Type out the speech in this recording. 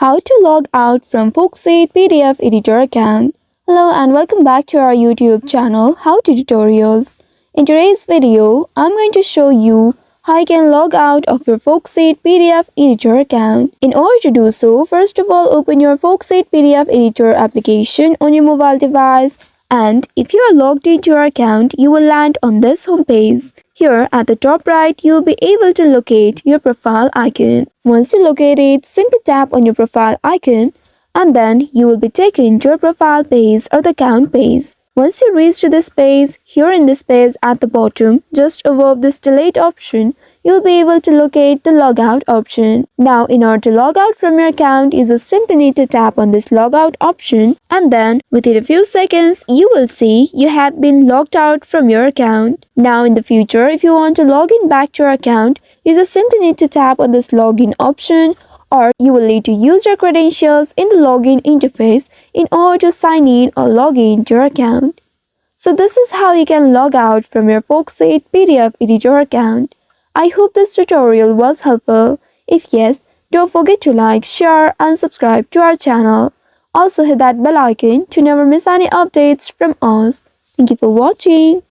How to log out from Foxit PDF Editor account. Hello and welcome back to our YouTube channel How to Tutorials. In today's video, I'm going to show you how you can log out of your Foxit PDF Editor account. In order to do so, first of all, open your Foxit PDF Editor application on your mobile device, and if you are logged into your account, you will land on this homepage. Here at the top right, you will be able to locate your profile icon. Once you locate it, simply tap on your profile icon and then you will be taken to your profile page or the account page. Once you reach to this page, here in this page at the bottom, just above this delete option, you will be able to locate the logout option. Now, in order to log out from your account, you just simply need to tap on this logout option and then within a few seconds, you will see you have been logged out from your account. Now, in the future, if you want to log in back to your account, you just simply need to tap on this login option, or you will need to use your credentials in the login interface in order to sign in or log in to your account. So this is how you can log out from your Foxit PDF Editor account. I hope this tutorial was helpful. If yes, don't forget to like, share and subscribe to our channel. Also hit that bell icon to never miss any updates from us. Thank you for watching.